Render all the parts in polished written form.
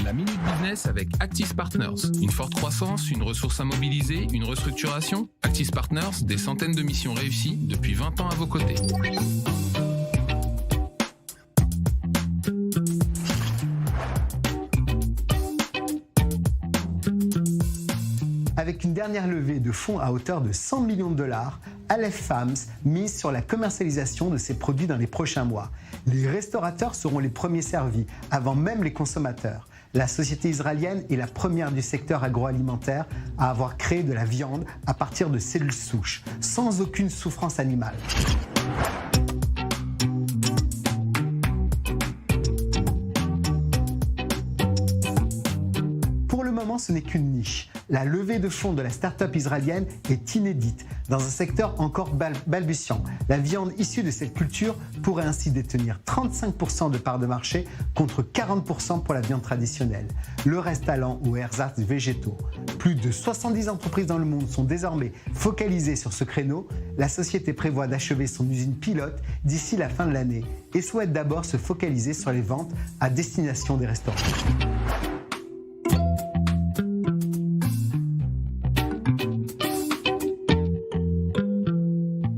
La Minute Business avec Actis Partners. Une forte croissance, une ressource à mobiliser, une restructuration. Actis Partners, des centaines de missions réussies depuis 20 ans à vos côtés. Avec une dernière levée de fonds à hauteur de 100 millions de dollars, Aleph Farms mise sur la commercialisation de ses produits dans les prochains mois. Les restaurateurs seront les premiers servis, avant même les consommateurs. La société israélienne est la première du secteur agroalimentaire à avoir créé de la viande à partir de cellules souches, sans aucune souffrance animale. Pour le moment, ce n'est qu'une niche. La levée de fonds de la start-up israélienne est inédite, dans un secteur encore balbutiant. La viande issue de cette culture pourrait ainsi détenir 35% de part de marché contre 40% pour la viande traditionnelle. Le reste allant aux ersatz végétaux. Plus de 70 entreprises dans le monde sont désormais focalisées sur ce créneau. La société prévoit d'achever son usine pilote d'ici la fin de l'année et souhaite d'abord se focaliser sur les ventes à destination des restaurants.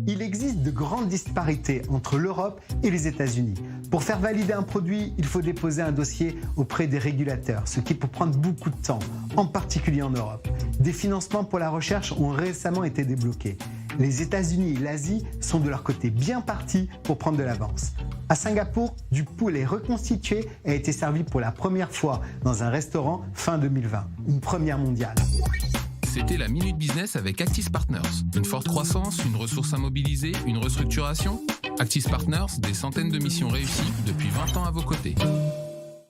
Il existe de grandes disparités entre l'Europe et les États-Unis. Pour faire valider un produit, il faut déposer un dossier auprès des régulateurs, ce qui peut prendre beaucoup de temps, en particulier en Europe. Des financements pour la recherche ont récemment été débloqués. Les États-Unis et l'Asie sont de leur côté bien partis pour prendre de l'avance. À Singapour, du poulet reconstitué a été servi pour la première fois dans un restaurant fin 2020, une première mondiale. C'était la Minute Business avec Actis Partners. Une forte croissance, une ressource à mobiliser, une restructuration. Actis Partners, des centaines de missions réussies depuis 20 ans à vos côtés.